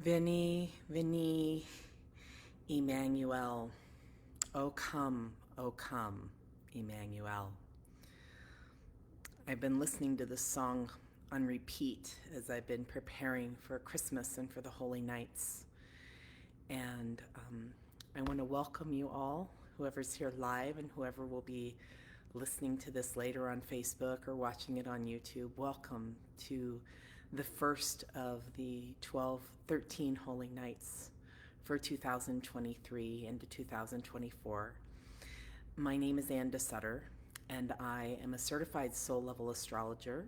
Veni, veni, Emmanuel. O come, Emmanuel. I've been listening to this song on repeat as I've been preparing for Christmas and for the Holy Nights. And I want to welcome you all, whoever's here live and whoever will be listening to this later on Facebook or watching it on YouTube. Welcome to the first of the 13 Holy Nights for 2023 into 2024. My name is Ann DeSutter, and I am a certified soul level astrologer.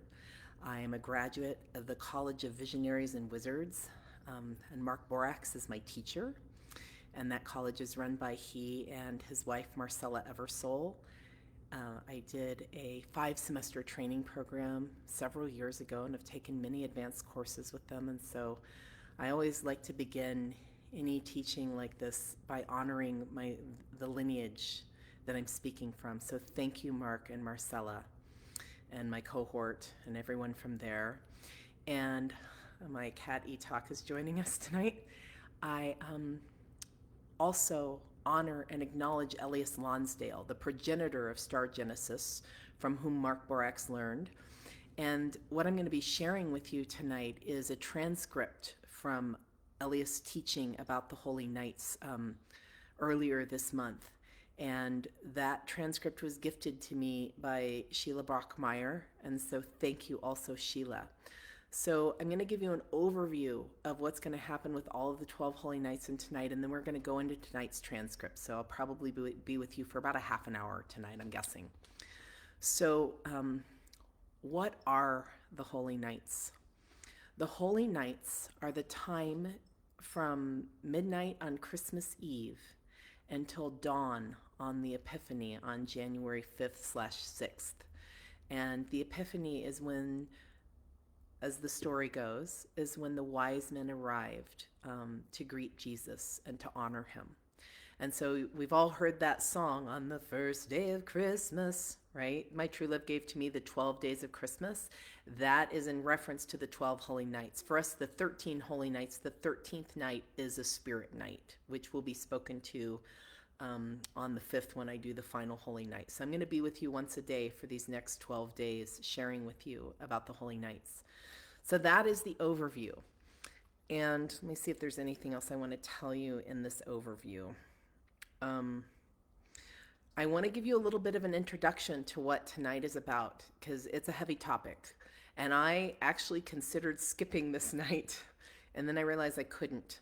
I am a graduate of the College of Visionaries and Wizards, and Mark Borax is my teacher, and that college is run by he and his wife Marcella Eversole. I did a 5-semester training program several years ago and have taken many advanced courses with them. And so I always like to begin any teaching like this by honoring the lineage that I'm speaking from. So thank you, Mark and Marcella, and my cohort and everyone from there. And my cat Etok is joining us tonight. I also honor and acknowledge Ellias Lonsdale, the progenitor of star genesis, from whom Mark Borax learned. And what I'm going to be sharing with you tonight is a transcript from Ellias' teaching about the Holy Nights earlier this month. And that transcript was gifted to me by Sheila Brockmeyer, and so thank you also, Sheila. So I'm going to give you an overview of what's going to happen with all of the 12 Holy Nights in tonight, and then we're going to go into tonight's transcript. So I'll probably be with you for about a half an hour tonight, I'm guessing. So what are the Holy Nights? The Holy Nights are the time from midnight on Christmas Eve until dawn on the Epiphany on January 5th/6th. And the Epiphany is when, as the story goes, is when the wise men arrived to greet Jesus and to honor him. And so we've all heard that song, on the first day of Christmas, right? My true love gave to me the 12 days of Christmas. That is in reference to the 12 Holy Nights. For us, the 13 Holy Nights, the 13th night is a spirit night, which will be spoken to on the 5th when I do the final Holy Night. So I'm going to be with you once a day for these next 12 days, sharing with you about the Holy Nights. So that is the overview. And let me see if there's anything else I want to tell you in this overview. I want to give you a little bit of an introduction to what tonight is about, because it's a heavy topic. And I actually considered skipping this night, and then I realized I couldn't.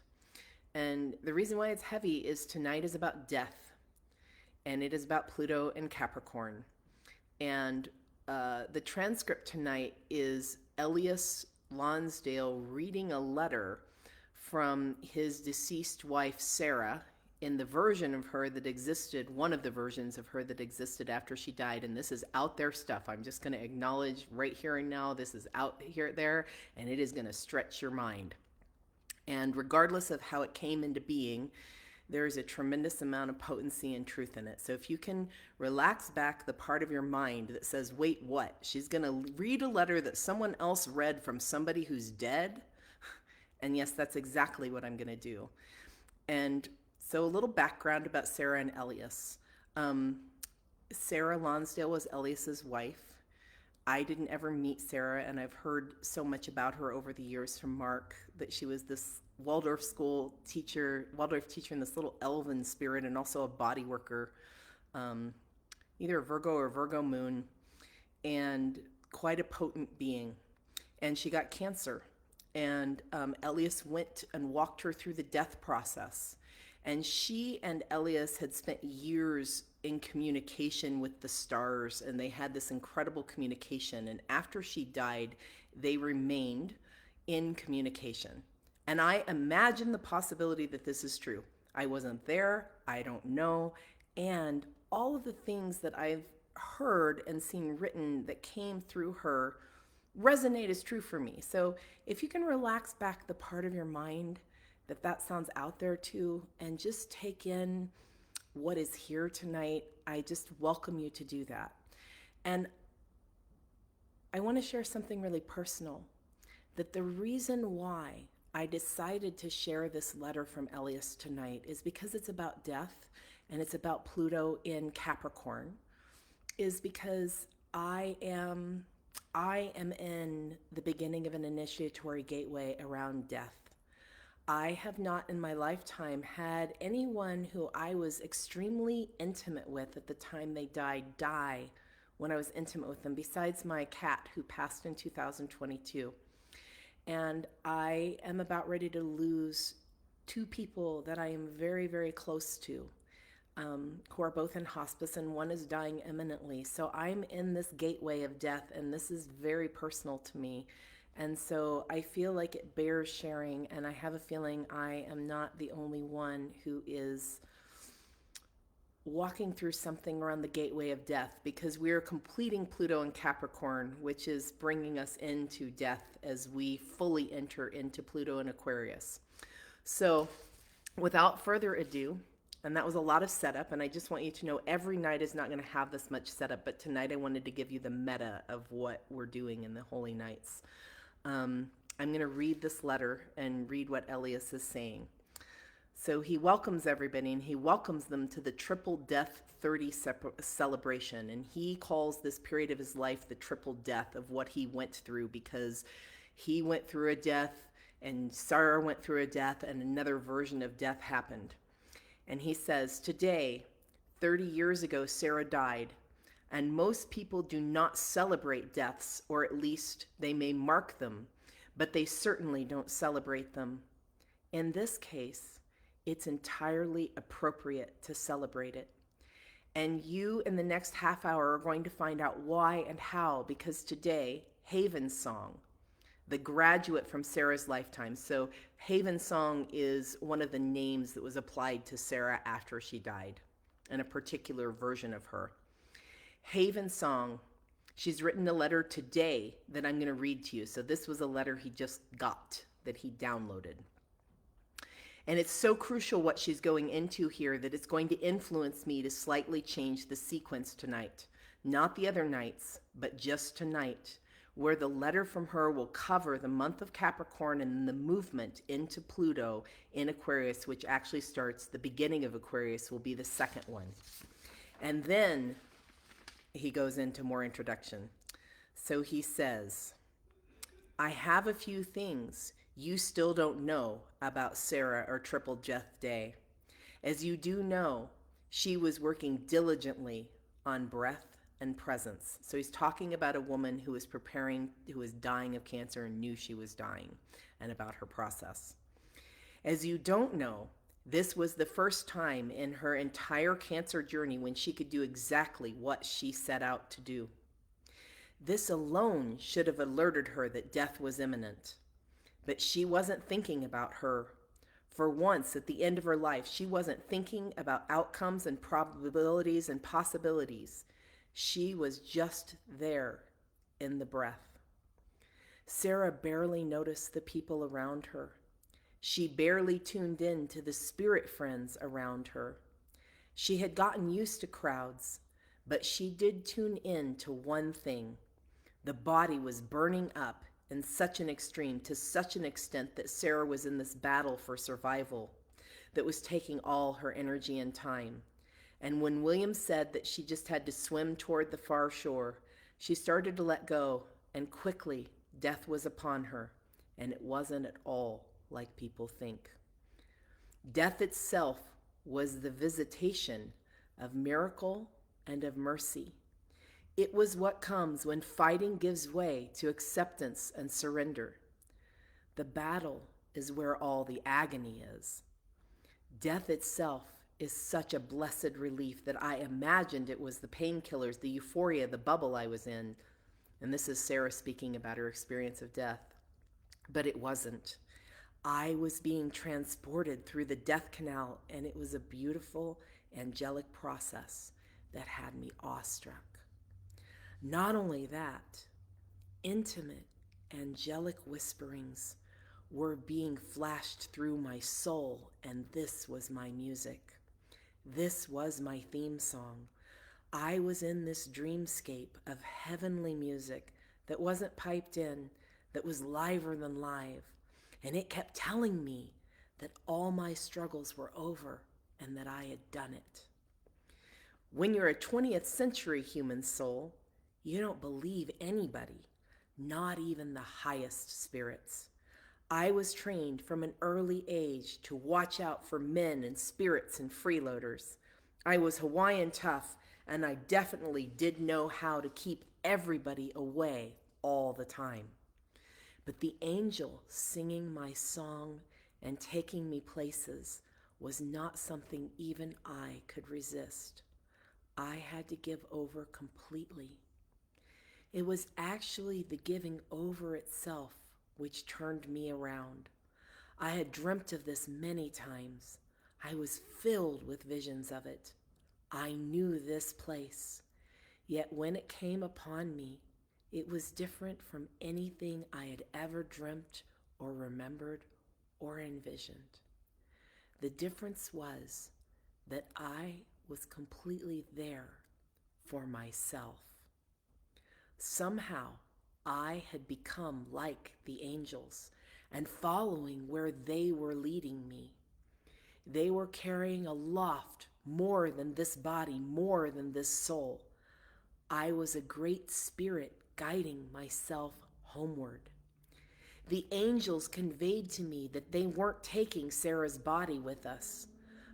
And the reason why it's heavy is tonight is about death, and it is about Pluto and Capricorn. And the transcript tonight is Ellias Lonsdale reading a letter from his deceased wife, Sarah, in the version of her that existed, one of the versions of her that existed after she died. And this is out there stuff. I'm just going to acknowledge right here and now, this is out here, there, and it is going to stretch your mind. And regardless of how it came into being, there is a tremendous amount of potency and truth in it. So if you can relax back the part of your mind that says, wait, what? She's going to read a letter that someone else read from somebody who's dead? And yes, that's exactly what I'm going to do. And so a little background about Sarah and Ellias. Sarah Lonsdale was Ellias's wife. I didn't ever meet Sarah, and I've heard so much about her over the years from Mark, that she was this Waldorf teacher in this little elven spirit, and also a body worker, either a Virgo or Virgo moon, and quite a potent being. And she got cancer, and Ellias went and walked her through the death process. And she and Ellias had spent years in communication with the stars, and they had this incredible communication. And after she died, they remained in communication. And I imagine the possibility that this is true. I wasn't there, I don't know, and all of the things that I've heard and seen written that came through her resonate as true for me. So if you can relax back the part of your mind that sounds out there too, and just take in what is here tonight, I just welcome you to do that. And I want to share something really personal, that the reason why I decided to share this letter from Ellias tonight is because it's about death and it's about Pluto in Capricorn, is because I am in the beginning of an initiatory gateway around death. I have not in my lifetime had anyone who I was extremely intimate with at the time they died die when I was intimate with them, besides my cat who passed in 2022. And I am about ready to lose two people that I am very, very close to, who are both in hospice, and one is dying imminently. So I'm in this gateway of death, and this is very personal to me. And so I feel like it bears sharing, and I have a feeling I am not the only one who is walking through something around the gateway of death, because we're completing Pluto in Capricorn, which is bringing us into death as we fully enter into Pluto in Aquarius. So without further ado, and that was a lot of setup, and I just want you to know every night is not going to have this much setup, but tonight I wanted to give you the meta of what we're doing in the Holy Nights. I'm going to read this letter and read what Ellias is saying. So he welcomes everybody, and he welcomes them to the Triple Death 30 celebration. And he calls this period of his life the triple death of what he went through, because he went through a death, and Sarah went through a death, and another version of death happened. And he says, today, 30 years ago, Sarah died. And most people do not celebrate deaths, or at least they may mark them, but they certainly don't celebrate them. In this case, it's entirely appropriate to celebrate it. And you, in the next half hour, are going to find out why and how, because today, Haven's Song, the graduate from Sarah's lifetime. So Haven's Song is one of the names that was applied to Sarah after she died, and a particular version of her. Haven's Song, she's written a letter today that I'm going to read to you. So this was a letter he just got, that he downloaded. And it's so crucial what she's going into here that it's going to influence me to slightly change the sequence tonight. Not the other nights, but just tonight, where the letter from her will cover the month of Capricorn and the movement into Pluto in Aquarius, which actually starts, the beginning of Aquarius will be the second one. And then he goes into more introduction. So he says, I have a few things you still don't know about Sarah or Triple Death Day. As you do know, she was working diligently on breath and presence. So he's talking about a woman who was preparing, who was dying of cancer and knew she was dying, and about her process. As you don't know, this was the first time in her entire cancer journey when she could do exactly what she set out to do. This alone should have alerted her that death was imminent. But she wasn't thinking about her. For once, at the end of her life, she wasn't thinking about outcomes and probabilities and possibilities. She was just there in the breath. Sarah barely noticed the people around her. She barely tuned in to the spirit friends around her. She had gotten used to crowds, but she did tune in to one thing. The body was burning up in such an extreme, to such an extent that Sarah was in this battle for survival that was taking all her energy and time. And when William said that she just had to swim toward the far shore, she started to let go, and quickly death was upon her, and it wasn't at all like people think. Death itself was the visitation of miracle and of mercy. It was what comes when fighting gives way to acceptance and surrender. The battle is where all the agony is. Death itself is such a blessed relief that I imagined it was the painkillers, the euphoria, the bubble I was in. And this is Sarah speaking about her experience of death. But it wasn't. I was being transported through the death canal, and it was a beautiful, angelic process that had me awestruck. Not only that, intimate, angelic whisperings were being flashed through my soul, and this was my music. This was my theme song. I was in this dreamscape of heavenly music that wasn't piped in, that was liver than live, and it kept telling me that all my struggles were over and that I had done it. When you're a 20th century human soul, you don't believe anybody, not even the highest spirits. I was trained from an early age to watch out for men and spirits and freeloaders. I was Hawaiian tough, and I definitely did know how to keep everybody away all the time. But the angel singing my song and taking me places was not something even I could resist. I had to give over completely. It was actually the giving over itself which turned me around. I had dreamt of this many times. I was filled with visions of it. I knew this place. Yet when it came upon me, it was different from anything I had ever dreamt or remembered or envisioned. The difference was that I was completely there for myself. Somehow, I had become like the angels and following where they were leading me. They were carrying aloft more than this body, more than this soul. I was a great spirit guiding myself homeward. The angels conveyed to me that they weren't taking Sarah's body with us.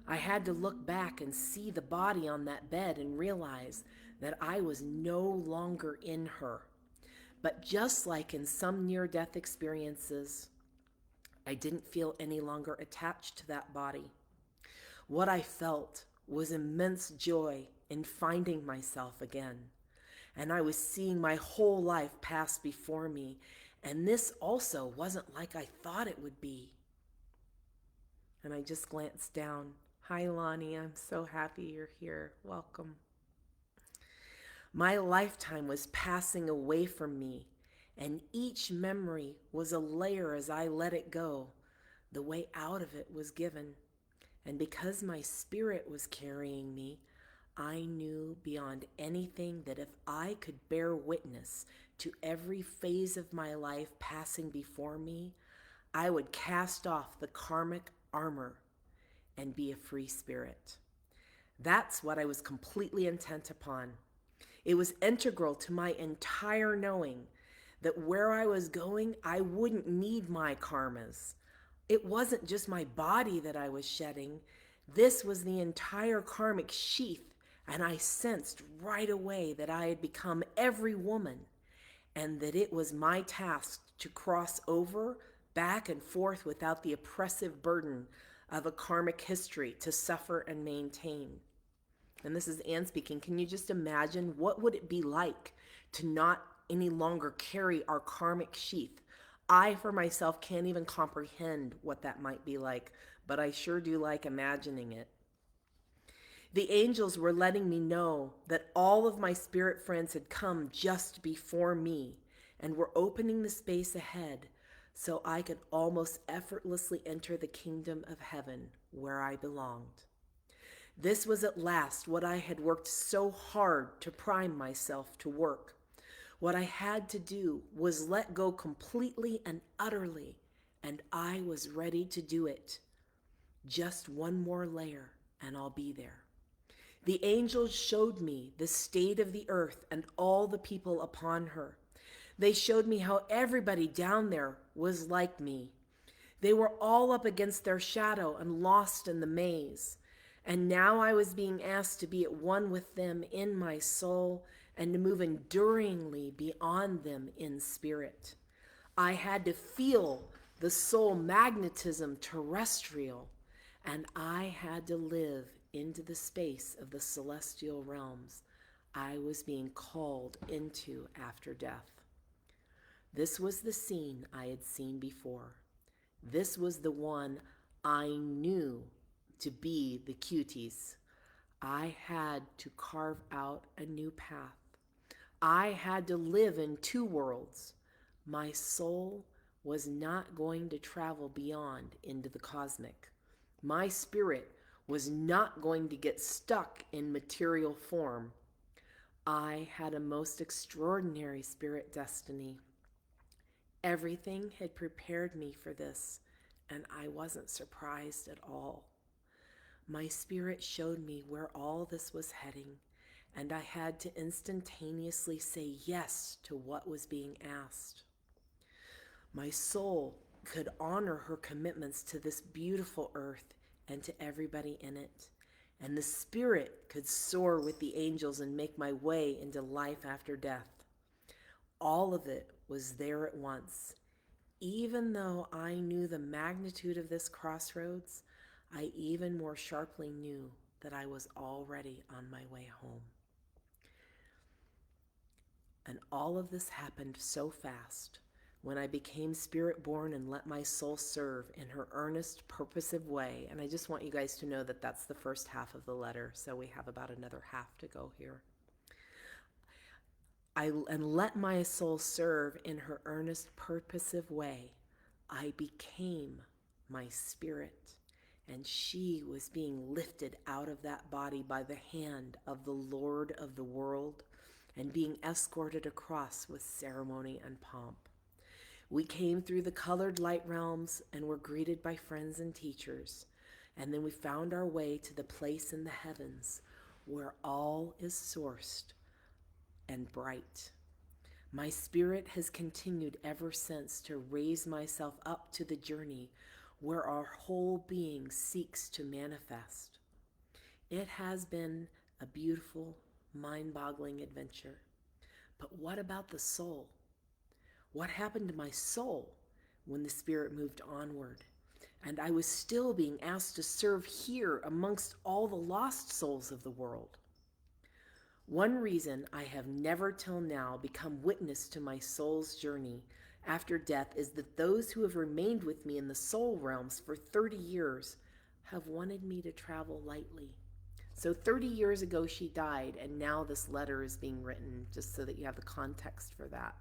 I had to look back and see the body on that bed and realize that I was no longer in her. But just like in some near-death experiences, I didn't feel any longer attached to that body. What I felt was immense joy in finding myself again. And I was seeing my whole life pass before me. And this also wasn't like I thought it would be. And I just glanced down. Hi, Lonnie. I'm so happy you're here. Welcome. My lifetime was passing away from me, and each memory was a layer as I let it go. The way out of it was given. And because my spirit was carrying me, I knew beyond anything that if I could bear witness to every phase of my life passing before me, I would cast off the karmic armor and be a free spirit. That's what I was completely intent upon. It was integral to my entire knowing that where I was going, I wouldn't need my karmas. It wasn't just my body that I was shedding. This was the entire karmic sheath, and I sensed right away that I had become every woman, and that it was my task to cross over, back and forth without the oppressive burden of a karmic history to suffer and maintain. And this is Anne speaking. Can you just imagine what would it be like to not any longer carry our karmic sheath? I, for myself, can't even comprehend what that might be like, but I sure do like imagining it. The angels were letting me know that all of my spirit friends had come just before me and were opening the space ahead so I could almost effortlessly enter the kingdom of heaven where I belonged. This was at last what I had worked so hard to prime myself to work. What I had to do was let go completely and utterly, and I was ready to do it. Just one more layer, and I'll be there. The angels showed me the state of the earth and all the people upon her. They showed me how everybody down there was like me. They were all up against their shadow and lost in the maze. And now I was being asked to be at one with them in my soul and to move enduringly beyond them in spirit. I had to feel the soul magnetism terrestrial, and I had to live into the space of the celestial realms I was being called into after death. This was the scene I had seen before. This was the one I knew to be the cuties. I had to carve out a new path. I had to live in two worlds. My soul was not going to travel beyond into the cosmic. My spirit was not going to get stuck in material form. I had a most extraordinary spirit destiny. Everything had prepared me for this, and I wasn't surprised at all. My spirit showed me where all this was heading, and I had to instantaneously say yes to what was being asked. My soul could honor her commitments to this beautiful earth and to everybody in it, and the spirit could soar with the angels and make my way into life after death. All of it was there at once. Even though I knew the magnitude of this crossroads, I even more sharply knew that I was already on my way home. And all of this happened so fast. When I became spirit born and let my soul serve in her earnest, purposive way. And I just want you guys to know that that's the first half of the letter, so we have about another half to go here. And let my soul serve in her earnest, purposive way. I became my spirit, and she was being lifted out of that body by the hand of the Lord of the world and being escorted across with ceremony and pomp. We came through the colored light realms and were greeted by friends and teachers, and then we found our way to the place in the heavens where all is sourced and bright. My spirit has continued ever since to raise myself up to the journey where our whole being seeks to manifest. It has been a beautiful, mind-boggling adventure. But what about the soul? What happened to my soul when the spirit moved onward? And I was still being asked to serve here amongst all the lost souls of the world. One reason I have never till now become witness to my soul's journey after death is that those who have remained with me in the soul realms for 30 years have wanted me to travel lightly. So 30 years ago she died, and now this letter is being written, just so that you have the context for that.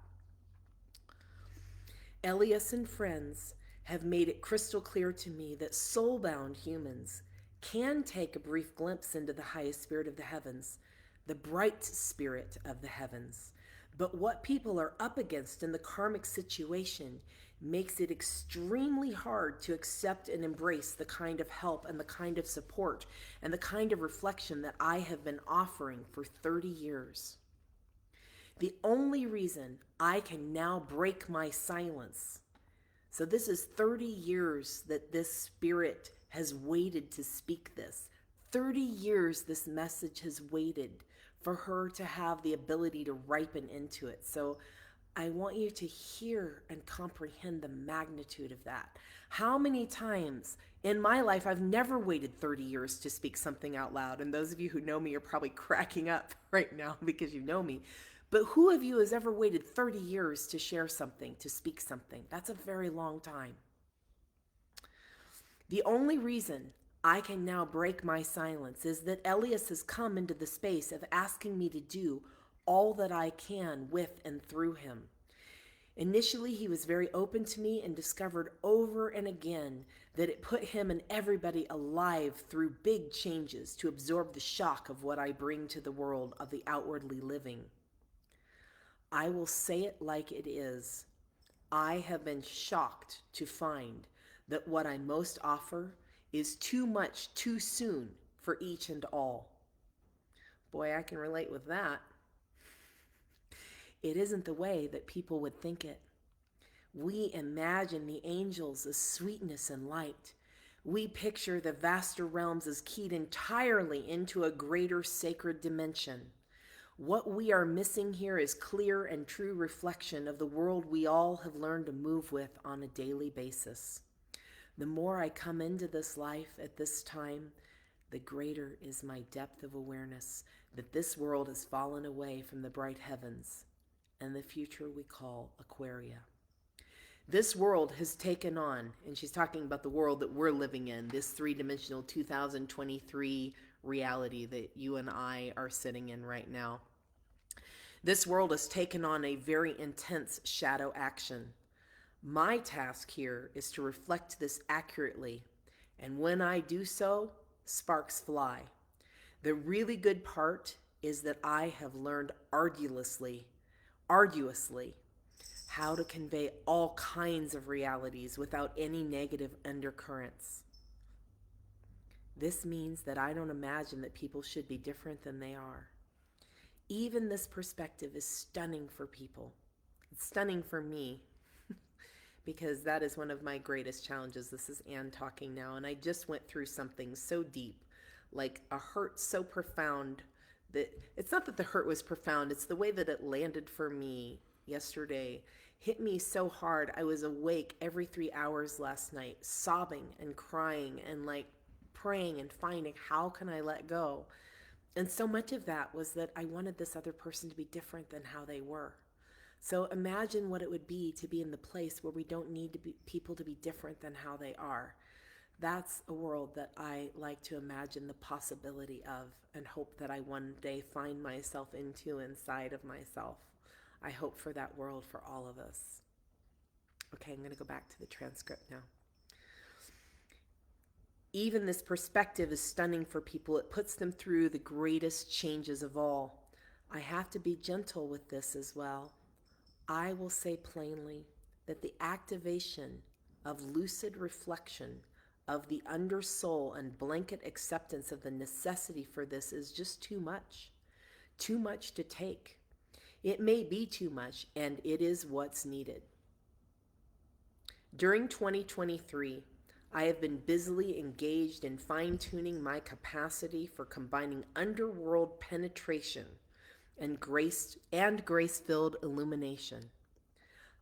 Ellias and friends have made it crystal clear to me that soul-bound humans can take a brief glimpse into the highest spirit of the heavens, the bright spirit of the heavens. But what people are up against in the karmic situation makes it extremely hard to accept and embrace the kind of help and the kind of support and the kind of reflection that I have been offering for 30 years. The only reason I can now break my silence, so this is 30 years that this spirit has waited to speak this. 30 years this message has waited for her to have the ability to ripen into it. So I want you to hear and comprehend the magnitude of that. How many times in my life I've never waited 30 years to speak something out loud, and those of you who know me are probably cracking up right now because you know me. But who of you has ever waited 30 years to share something, to speak something? That's a very long time. The only reason I can now break my silence is that Ellias has come into the space of asking me to do all that I can with and through him. Initially, he was very open to me and discovered over and again that it put him and everybody alive through big changes to absorb the shock of what I bring to the world of the outwardly living. I will say it like it is. I have been shocked to find that what I most offer is too much too soon for each and all. Boy, I can relate with that. It isn't the way that people would think it. We imagine the angels as sweetness and light. We picture the vaster realms as keyed entirely into a greater sacred dimension. What we are missing here is clear and true reflection of the world we all have learned to move with on a daily basis. The more I come into this life at this time, the greater is my depth of awareness that this world has fallen away from the bright heavens and the future we call Aquaria. This world has taken on, and she's talking about the world that we're living in, this three-dimensional 2023 reality that you and I are sitting in right now. This world has taken on a very intense shadow action. My task here is to reflect this accurately, and when I do so, sparks fly. The really good part is that I have learned arduously how to convey all kinds of realities without any negative undercurrents. This means that I don't imagine that people should be different than they are. Even this perspective is stunning for people. It's stunning for me because that is one of my greatest challenges. This is Anne talking now, and I just went through something so deep, like a hurt so profound that it's not that the hurt was profound, it's the way that it landed for me yesterday. Hit me so hard. I was awake every 3 hours last night, sobbing and crying and like praying and finding how can I let go. And so much of that was that I wanted this other person to be different than how they were. So imagine what it would be to be in the place where we don't need to be people to be different than how they are. That's a world that I like to imagine the possibility of and hope that I one day find myself into inside of myself. I hope for that world for all of us. Okay, I'm going to go back to the transcript now. Even this perspective is stunning for people. It puts them through the greatest changes of all. I have to be gentle with this as well. I will say plainly that the activation of lucid reflection of the undersoul and blanket acceptance of the necessity for this is just too much to take. It may be too much, and it is what's needed. During 2023, I have been busily engaged in fine-tuning my capacity for combining underworld penetration and grace-filled illumination.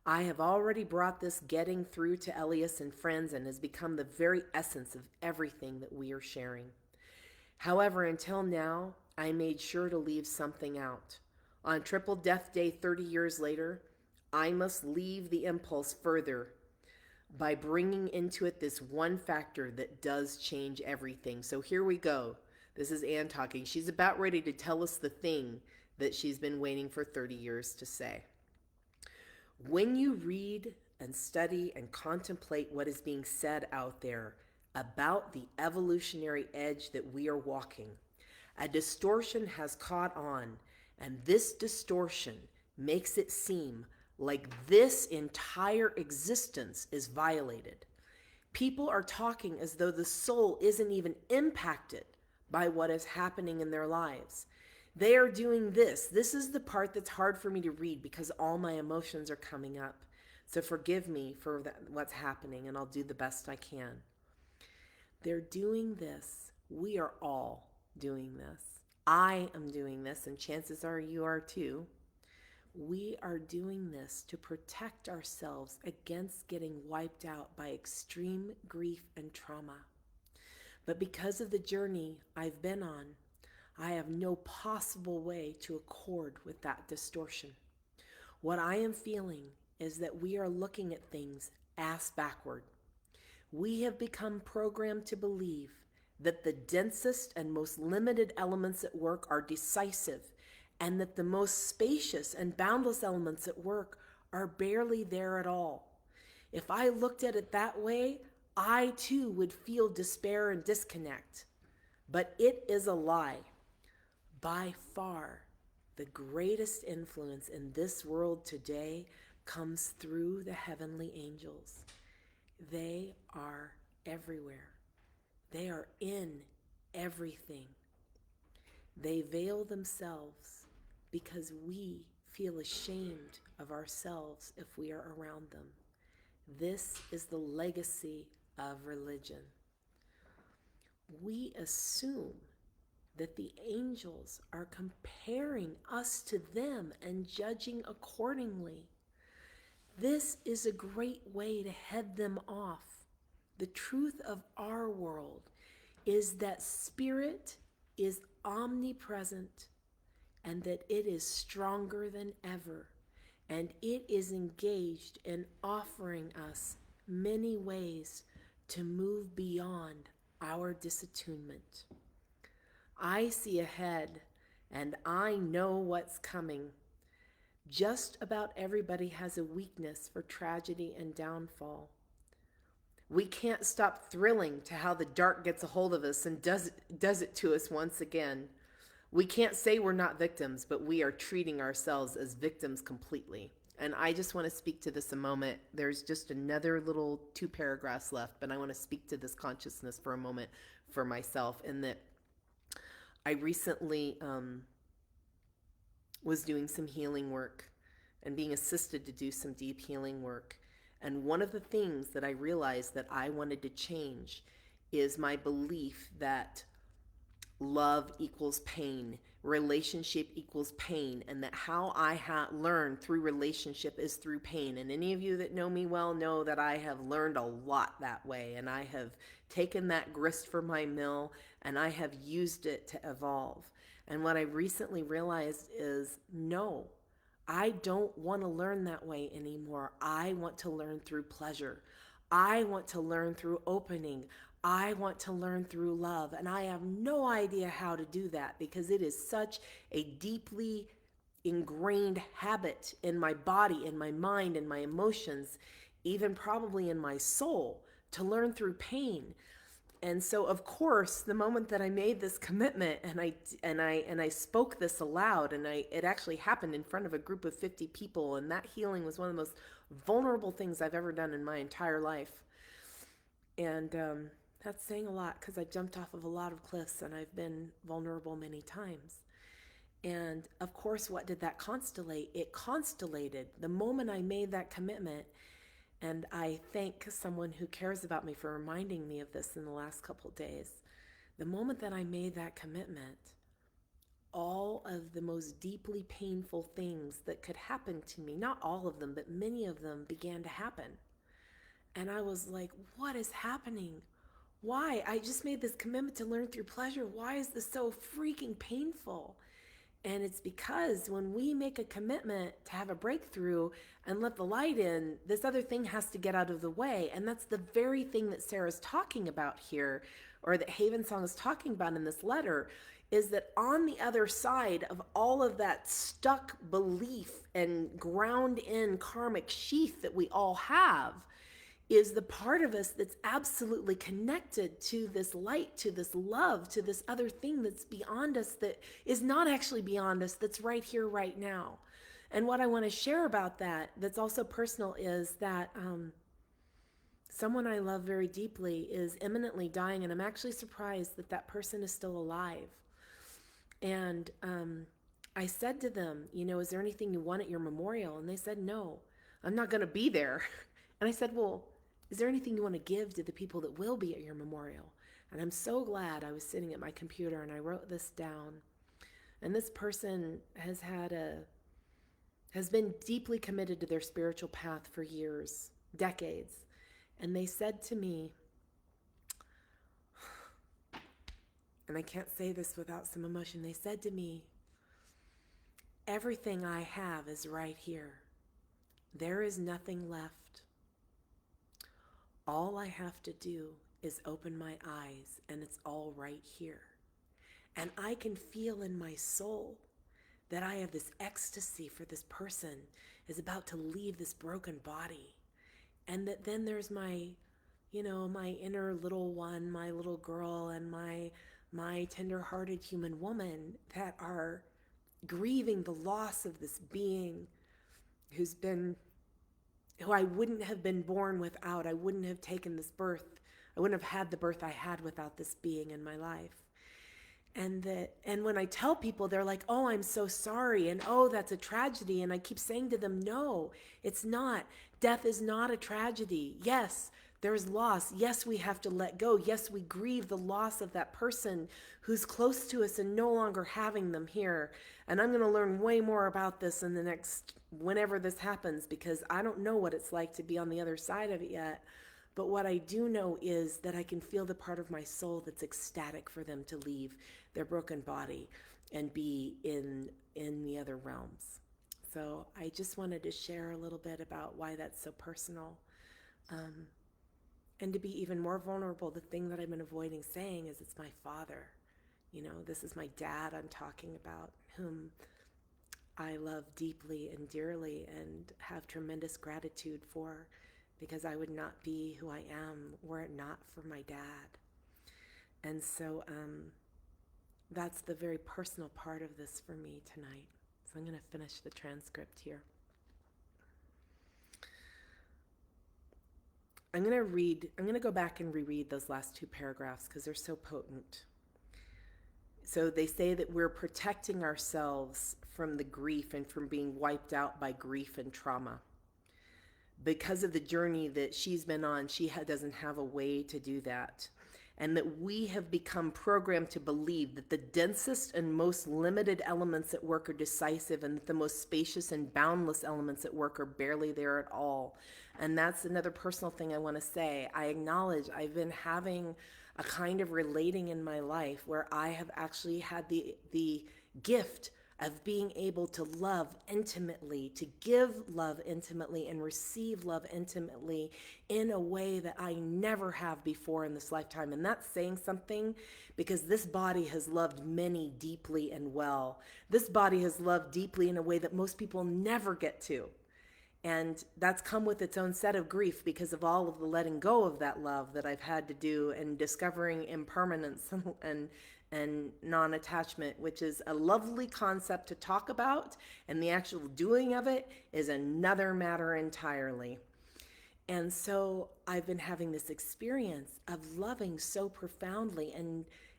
I have already brought this getting through to Ellias and friends and has become the very essence of everything that we are sharing. However, until now, I made sure to leave something out. On Triple Death Day 30 years later, I must leave the impulse further by bringing into it this one factor that does change everything. So here we go. This is Anne talking. She's about ready to tell us the thing that she's been waiting for 30 years to say. When you read and study and contemplate what is being said out there about the evolutionary edge that we are walking, a distortion has caught on, and this distortion makes it seem like this entire existence is violated. People are talking as though the soul isn't even impacted by what is happening in their lives. They are doing this. This is the part that's hard for me to read because all my emotions are coming up. So forgive me for what's happening, and I'll do the best I can. They're doing this. We are all doing this. I am doing this, and chances are you are too. We are doing this to protect ourselves against getting wiped out by extreme grief and trauma. But because of the journey I've been on, I have no possible way to accord with that distortion. What I am feeling is that we are looking at things ass backward. We have become programmed to believe that the densest and most limited elements at work are decisive, and that the most spacious and boundless elements at work are barely there at all. If I looked at it that way, I too would feel despair and disconnect. But it is a lie. By far, the greatest influence in this world today comes through the heavenly angels. They are everywhere. They are in everything. They veil themselves because we feel ashamed of ourselves if we are around them. This is the legacy of religion. We assume that the angels are comparing us to them and judging accordingly. This is a great way to head them off. The truth of our world is that spirit is omnipresent and that it is stronger than ever, and it is engaged in offering us many ways to move beyond our disattunement. I see ahead, and I know what's coming. Just about everybody has a weakness for tragedy and downfall. We can't stop thrilling to how the dark gets a hold of us and does it to us once again. We can't say we're not victims, but we are treating ourselves as victims completely. And I just want to speak to this a moment. There's just another little 2 paragraphs left, but I want to speak to this consciousness for a moment for myself. In that I recently was doing some healing work and being assisted to do some deep healing work. And one of the things that I realized that I wanted to change is my belief that love equals pain, relationship equals pain, and that how I learned through relationship is through pain. And any of you that know me well know that I have learned a lot that way, and I have taken that grist for my mill and I have used it to evolve. And what I recently realized is no, I don't want to learn that way anymore. I want to learn through pleasure. I want to learn through opening. I want to learn through love. And I have no idea how to do that because it is such a deeply ingrained habit in my body, in my mind, in my emotions, even probably in my soul, to learn through pain. And so, of course, the moment that I made this commitment and I spoke this aloud, and it actually happened in front of a group of 50 people, and that healing was one of the most vulnerable things I've ever done in my entire life. And that's saying a lot because I've jumped off of a lot of cliffs and I've been vulnerable many times. And of course, what did that constellate? It constellated the moment I made that commitment. And I thank someone who cares about me for reminding me of this in the last couple of days. The moment that I made that commitment, all of the most deeply painful things that could happen to me, not all of them, but many of them began to happen. And I was like, what is happening? Why? I just made this commitment to learn through pleasure. Why is this so freaking painful? And it's because when we make a commitment to have a breakthrough and let the light in, this other thing has to get out of the way. And that's the very thing that Sarah's talking about here, or that Haven Song is talking about in this letter, is that on the other side of all of that stuck belief and ground in karmic sheath that we all have, is the part of us that's absolutely connected to this light, to this love, to this other thing that's beyond us, that is not actually beyond us, that's right here, right now. And what I want to share about that, that's also personal, is that someone I love very deeply is imminently dying, and I'm actually surprised that that person is still alive. And I said to them, is there anything you want at your memorial? And they said, no, I'm not going to be there. And I said, well, is there anything you want to give to the people that will be at your memorial? And I'm so glad I was sitting at my computer and I wrote this down. And this person has been deeply committed to their spiritual path for years, decades. And they said to me, and I can't say this without some emotion, they said to me, everything I have is right here. There is nothing left. All I have to do is open my eyes, and it's all right here. And I can feel in my soul that I have this ecstasy for this person is about to leave this broken body. And that then there's my inner little one, my little girl, and my tender-hearted human woman that are grieving the loss of this being who I wouldn't have been born without. I wouldn't have taken this birth. I wouldn't have had the birth I had without this being in my life. And when I tell people, they're like, oh, I'm so sorry. And oh, that's a tragedy. And I keep saying to them, no, it's not. Death is not a tragedy. Yes, there's loss. Yes, we have to let go. Yes, we grieve the loss of that person who's close to us and no longer having them here. And I'm going to learn way more about this in the next, whenever this happens, because I don't know what it's like to be on the other side of it yet. But what I do know is that I can feel the part of my soul that's ecstatic for them to leave their broken body and be in the other realms. So I just wanted to share a little bit about why that's so personal. And to be even more vulnerable, the thing that I've been avoiding saying is it's my father. This is my dad I'm talking about, whom I love deeply and dearly and have tremendous gratitude for, because I would not be who I am were it not for my dad. And so that's the very personal part of this for me tonight. So I'm going to finish the transcript here. I'm going to go back and reread those last two paragraphs because they're so potent. So they say that we're protecting ourselves from the grief and from being wiped out by grief and trauma. Because of the journey that she's been on, she doesn't have a way to do that. And that we have become programmed to believe that the densest and most limited elements at work are decisive, and that the most spacious and boundless elements at work are barely there at all. And that's another personal thing I want to say. I acknowledge I've been having a kind of relating in my life where I have actually had the gift of being able to love intimately, to give love intimately, and receive love intimately in a way that I never have before in this lifetime. And that's saying something, because this body has loved many deeply and well. This body has loved deeply in a way that most people never get to. And that's come with its own set of grief because of all of the letting go of that love that I've had to do, and discovering impermanence and non-attachment, which is a lovely concept to talk about, and the actual doing of it is another matter entirely. And so I've been having this experience of loving so profoundly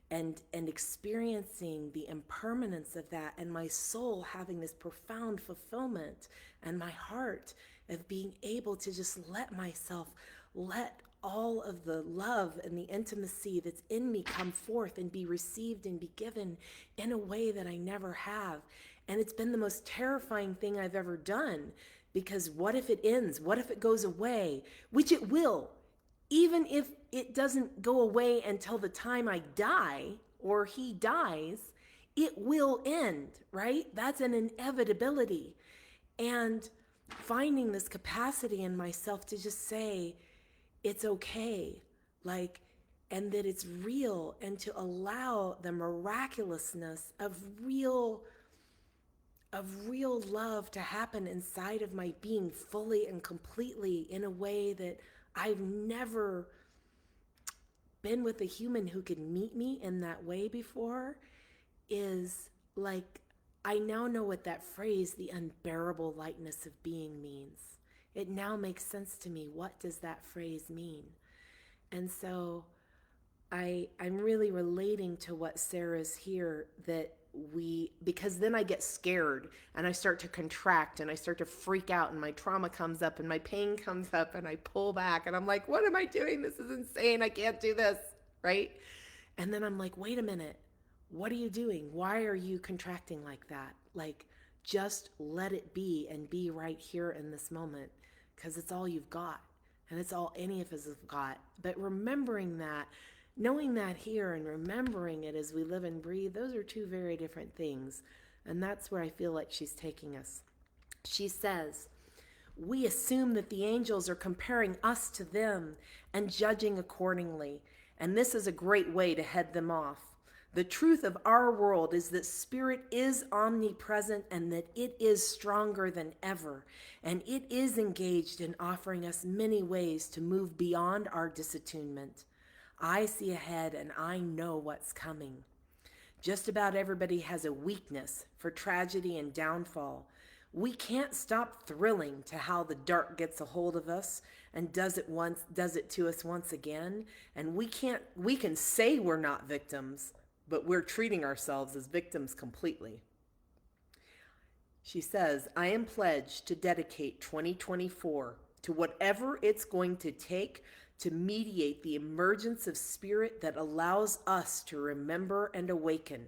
and experiencing the impermanence of that, and my soul having this profound fulfillment, and my heart of being able to just let myself let all of the love and the intimacy that's in me come forth and be received and be given in a way that I never have. And it's been the most terrifying thing I've ever done, because what if it ends? What if it goes away? Which it will. Even if it doesn't go away until the time I die or he dies, it will end, right? That's an inevitability. And finding this capacity in myself to just say, it's okay, like, and that it's real, and to allow the miraculousness of real love to happen inside of my being fully and completely, in a way that I've never been with a human who could meet me in that way before, is like, I now know what that phrase, the unbearable lightness of being, means. It now makes sense to me. What does that phrase mean? And so I'm really relating to what Sarah's here, that because then I get scared and I start to contract and I start to freak out, and my trauma comes up and my pain comes up, and I pull back and I'm like, what am I doing? This is insane. I can't do this, right? And then I'm like, wait a minute. What are you doing? Why are you contracting like that? Like, just let it be, and be right here in this moment, because it's all you've got, and it's all any of us have got. But remembering that, knowing that here, and remembering it as we live and breathe, those are two very different things. And that's where I feel like she's taking us. She says, we assume that the angels are comparing us to them and judging accordingly. And this is a great way to head them off. The truth of our world is that spirit is omnipresent, and that it is stronger than ever, and it is engaged in offering us many ways to move beyond our disattunement. I see ahead, and I know what's coming. Just about everybody has a weakness for tragedy and downfall. We can't stop thrilling to how the dark gets a hold of us and does it to us once again. And we can say we're not victims, but we're treating ourselves as victims completely. She says, I am pledged to dedicate 2024 to whatever it's going to take to mediate the emergence of spirit that allows us to remember and awaken.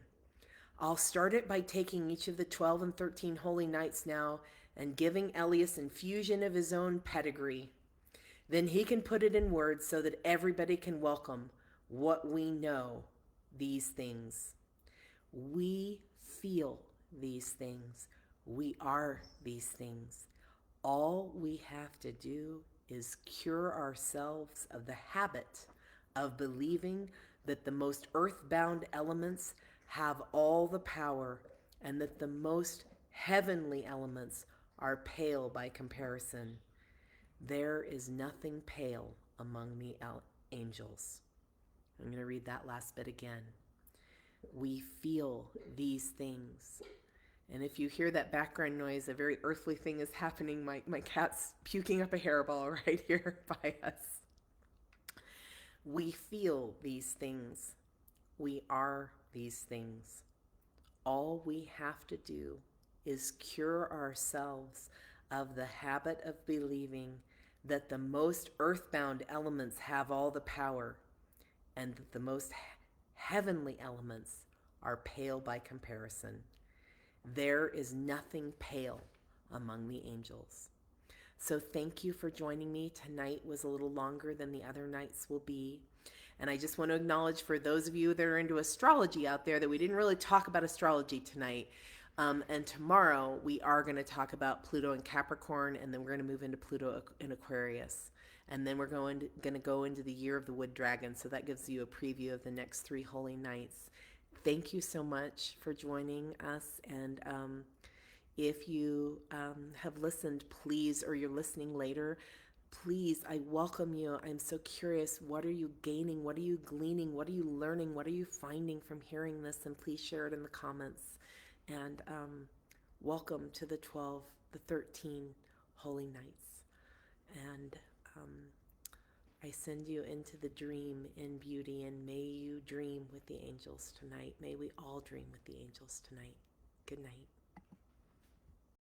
I'll start it by taking each of the 12 and 13 holy nights now and giving Ellias infusion of his own pedigree. Then he can put it in words so that everybody can welcome what we know. These things. We feel these things. We are these things. All we have to do is cure ourselves of the habit of believing that the most earthbound elements have all the power, and that the most heavenly elements are pale by comparison. There is nothing pale among the angels. I'm going to read that last bit again. We feel these things. And if you hear that background noise, a very earthly thing is happening. My cat's puking up a hairball right here by us. We feel these things. We are these things. All we have to do is cure ourselves of the habit of believing that the most earthbound elements have all the power and that the most heavenly elements are pale by comparison. There is nothing pale among the angels. So thank you for joining me. Tonight was a little longer than the other nights will be. And I just want to acknowledge for those of you that are into astrology out there that we didn't really talk about astrology tonight. And tomorrow we are going to talk about Pluto and Capricorn, and then we're going to move into Pluto in Aquarius. And then we're going to go into the year of the wood dragon. So that gives you a preview of the next 3 holy nights. Thank you so much for joining us. And if you have listened, please, or you're listening later, please, I welcome you. I'm so curious. What are you gaining? What are you gleaning? What are you learning? What are you finding from hearing this? And please share it in the comments. And welcome to the 13 holy nights. And I send you into the dream in beauty, and may you dream with the angels tonight. May we all dream with the angels tonight. Good night.